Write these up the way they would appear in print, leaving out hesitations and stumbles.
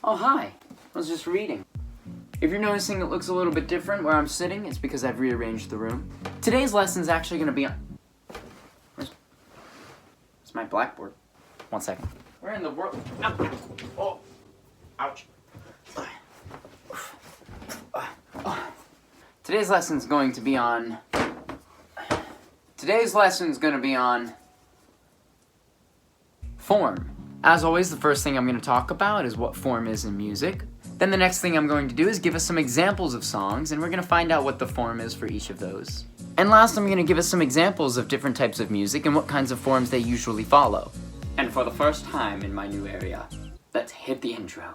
Oh, hi. I was just reading. If you're noticing it looks a little bit different where I'm sitting, it's because I've rearranged the room. Today's lesson's actually going to be on... Where's my blackboard? 1 second. Where in the world? Ow. Oh. Ouch. Today's lesson's going to be on... form. As always, the first thing I'm going to talk about is what form is in music. Then the next thing I'm going to do is give us some examples of songs, and we're going to find out what the form is for each of those. And last, I'm going to give us some examples of different types of music and what kinds of forms they usually follow. And for the first time in my new area, let's hit the intro.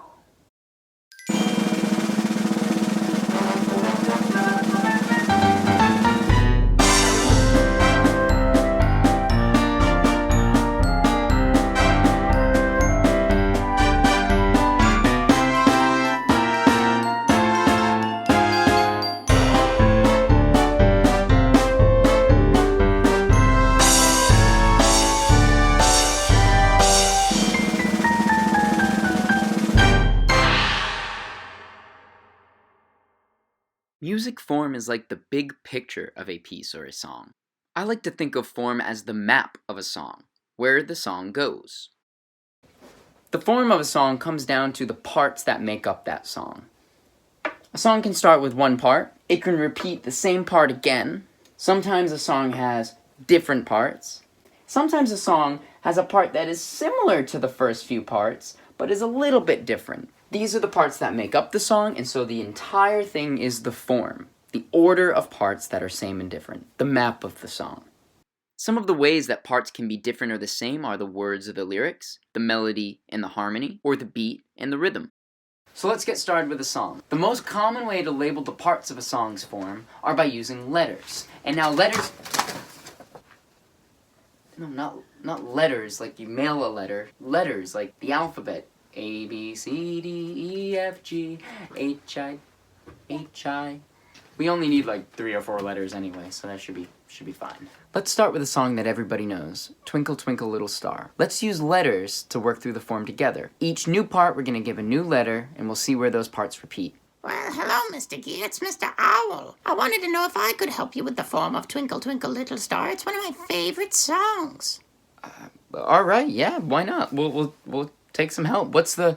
Music form is like the big picture of a piece or a song. I like to think of form as the map of a song, where the song goes. The form of a song comes down to the parts that make up that song. A song can start with one part. It can repeat the same part again. Sometimes a song has different parts. Sometimes a song has a part that is similar to the first few parts, but is a little bit different. These are the parts that make up the song, and so the entire thing is the form, the order of parts that are same and different, the map of the song. Some of the ways that parts can be different or the same are the words of the lyrics, the melody and the harmony, or the beat and the rhythm. So let's get started with a song. The most common way to label the parts of a song's form are by using letters. And now letters... No, not letters like you mail a letter. Letters like the alphabet. A, B, C, D, E, F, G, H, I. We only need like 3 or 4 letters anyway, so that should be fine. Let's start with a song that everybody knows, Twinkle Twinkle Little Star. Let's use letters to work through the form together. Each new part we're going to give a new letter, and we'll see where those parts repeat. Well, hello, Mr. Geer. It's Mr. Owl. I wanted to know if I could help you with the form of Twinkle Twinkle Little Star. It's one of my favorite songs. All right, yeah, why not? We'll take some help. What's the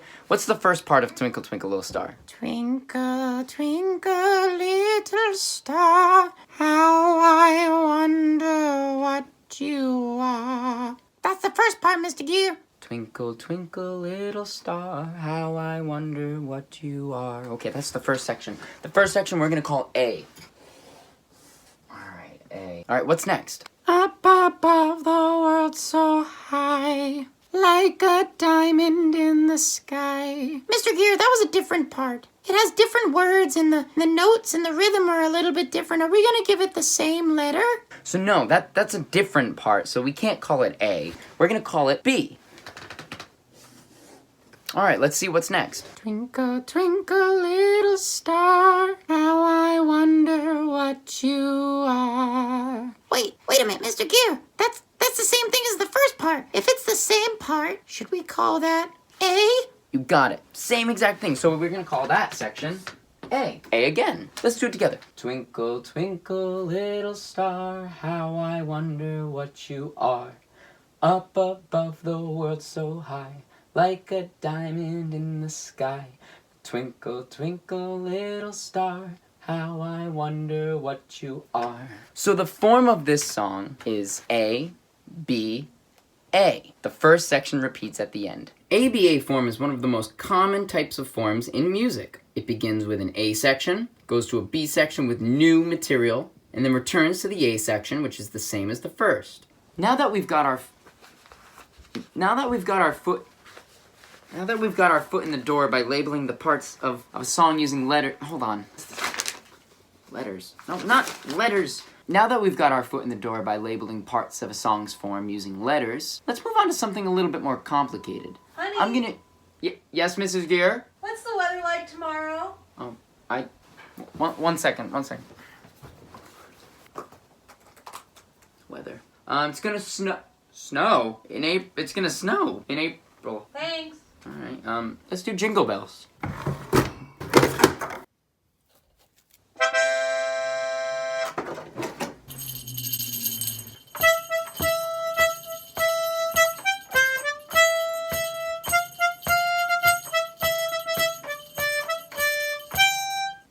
first part of Twinkle Twinkle Little Star? Twinkle, twinkle, little star, how I wonder what you are. That's the first part, Mr. Geer. Twinkle, twinkle, little star, how I wonder what you are. Okay, that's the first section. The first section we're going to call A. All right, A. All right, what's next? Up above the world so high, like a diamond in the sky. Mr. Geer, that was a different part. It has different words, and the notes and the rhythm are a little bit different. Are we going to give it the same letter? So no, that's a different part, so we can't call it A. We're going to call it B. All right, let's see what's next. Twinkle, twinkle, little star, how I wonder what you are. Wait a minute, Mr. Geer. That's the same thing as the first part. If it's the same part, should we call that A? You got it. Same exact thing. So we're going to call that section A. A again. Let's do it together. Twinkle, twinkle, little star, how I wonder what you are. Up above the world so high, like a diamond in the sky. Twinkle, twinkle, little star, how I wonder what you are. So the form of this song is A, B, A. The first section repeats at the end. ABA form is one of the most common types of forms in music. It begins with an A section, goes to a B section with new material, and then returns to the A section, which is the same as the first. Now that we've got our foot in the door by labeling the parts of a song using letters. No, not letters. Now that we've got our foot in the door by labeling parts of a song's form using letters, let's move on to something a little bit more complicated. Honey? Yes, Mrs. Geer? What's the weather like tomorrow? One second. Weather. It's gonna snow. It's gonna snow in April. Thanks. Alright, let's do Jingle Bells.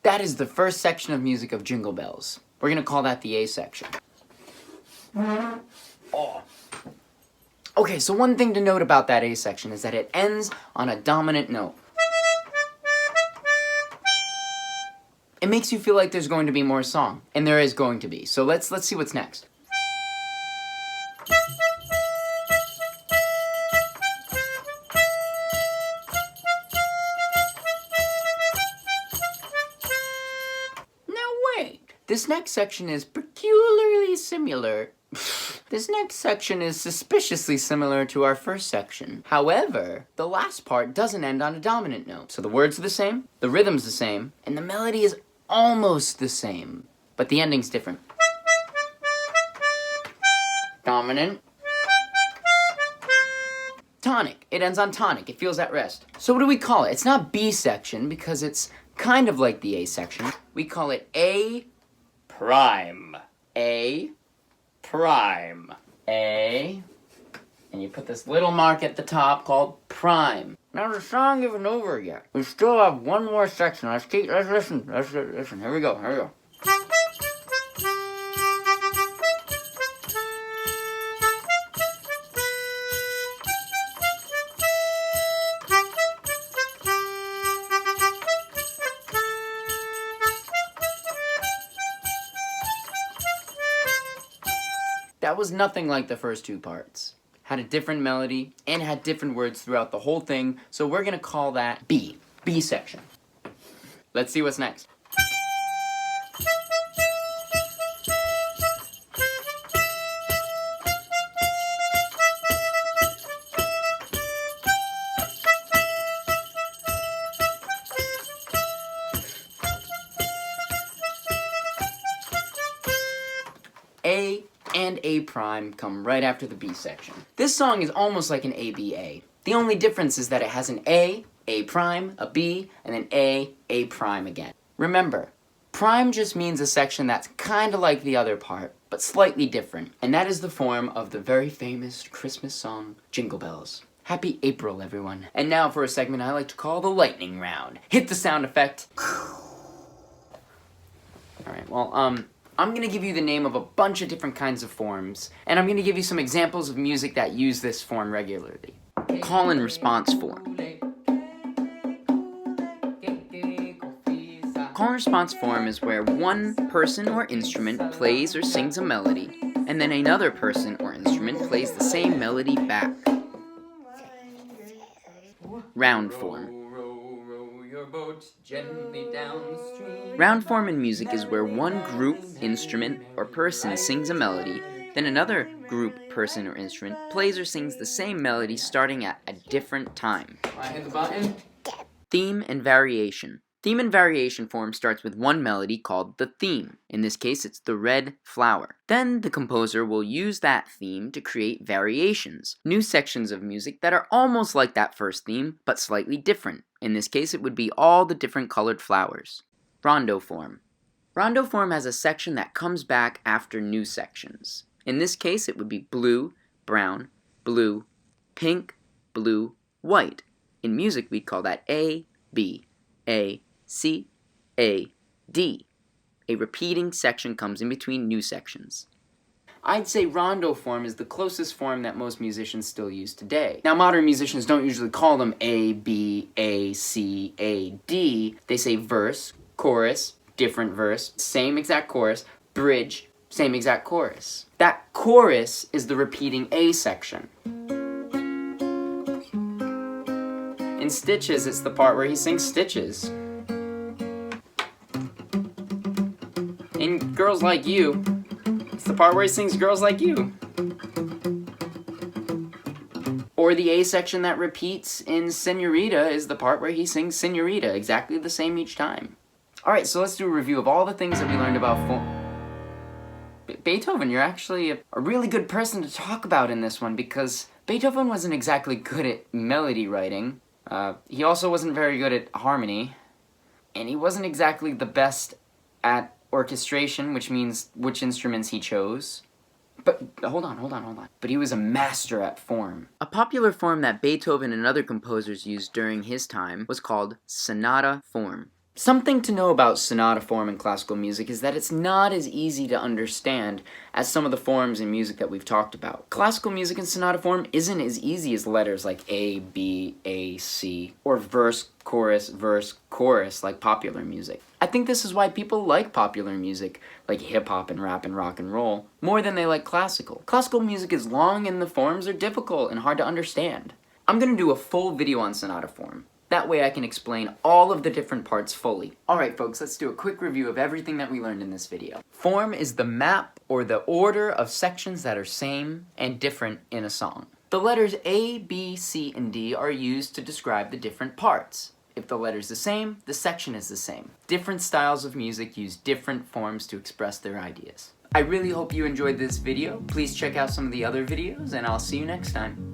That is the first section of music of Jingle Bells. We're gonna call that the A section. Oh. Okay, so one thing to note about that A section is that it ends on a dominant note. It makes you feel like there's going to be more song, and there is going to be. So let's see what's next. This next section is peculiarly similar. This next section is suspiciously similar to our first section. However, the last part doesn't end on a dominant note. So the words are the same, the rhythm's the same, and the melody is almost the same. But the ending's different. Dominant. Tonic. It ends on tonic. It feels at rest. So what do we call it? It's not B section because it's kind of like the A section. We call it A prime. A prime. A, and you put this little mark at the top called prime. Now the song isn't over yet. We still have one more section. Let's listen. Here we go. That was nothing like the first two parts. Had a different melody and had different words throughout the whole thing, so we're gonna call that B section. Let's see what's next. A and A prime come right after the B section. This song is almost like an ABA. The only difference is that it has an A prime, a B, and an A prime again. Remember, prime just means a section that's kinda like the other part, but slightly different. And that is the form of the very famous Christmas song, Jingle Bells. Happy April, everyone. And now for a segment I like to call the lightning round. Hit the sound effect. Alright, well, I'm gonna give you the name of a bunch of different kinds of forms, and I'm gonna give you some examples of music that use this form regularly. Call and response form. Call and response form is where one person or instrument plays or sings a melody, and then another person or instrument plays the same melody back. Round form. Round form in music is where one group, instrument, or person sings a melody, then another group, person, or instrument plays or sings the same melody starting at a different time. Hit the button. Theme and variation. Theme and variation form starts with one melody called the theme. In this case, it's the red flower. Then the composer will use that theme to create variations, new sections of music that are almost like that first theme, but slightly different. In this case, it would be all the different colored flowers. Rondo form. Rondo form has a section that comes back after new sections. In this case, it would be blue, brown, blue, pink, blue, white. In music, we'd call that A, B, A, C, A, D. A repeating section comes in between new sections. I'd say rondo form is the closest form that most musicians still use today. Now, modern musicians don't usually call them A, B, A, C, A, D. They say verse, chorus, different verse, same exact chorus, bridge, same exact chorus. That chorus is the repeating A section. In Stitches, it's the part where he sings Stitches. In Girls Like You, it's the part where he sings Girls Like You. Or the A section that repeats in Senorita is the part where he sings Senorita, exactly the same each time. Alright, so let's do a review of all the things that we learned about Beethoven. You're actually a really good person to talk about in this one, because Beethoven wasn't exactly good at melody writing. He also wasn't very good at harmony, and he wasn't exactly the best at orchestration, which means which instruments he chose. But hold on. But he was a master at form. A popular form that Beethoven and other composers used during his time was called sonata form. Something to know about sonata form in classical music is that it's not as easy to understand as some of the forms in music that we've talked about. Classical music in sonata form isn't as easy as letters like A, B, A, C, or verse, chorus like popular music. I think this is why people like popular music, like hip-hop and rap and rock and roll, more than they like classical. Classical music is long and the forms are difficult and hard to understand. I'm gonna do a full video on sonata form. That way I can explain all of the different parts fully. Alright folks, let's do a quick review of everything that we learned in this video. Form is the map or the order of sections that are same and different in a song. The letters A, B, C, and D are used to describe the different parts. If the letter's the same, the section is the same. Different styles of music use different forms to express their ideas. I really hope you enjoyed this video. Please check out some of the other videos, and I'll see you next time.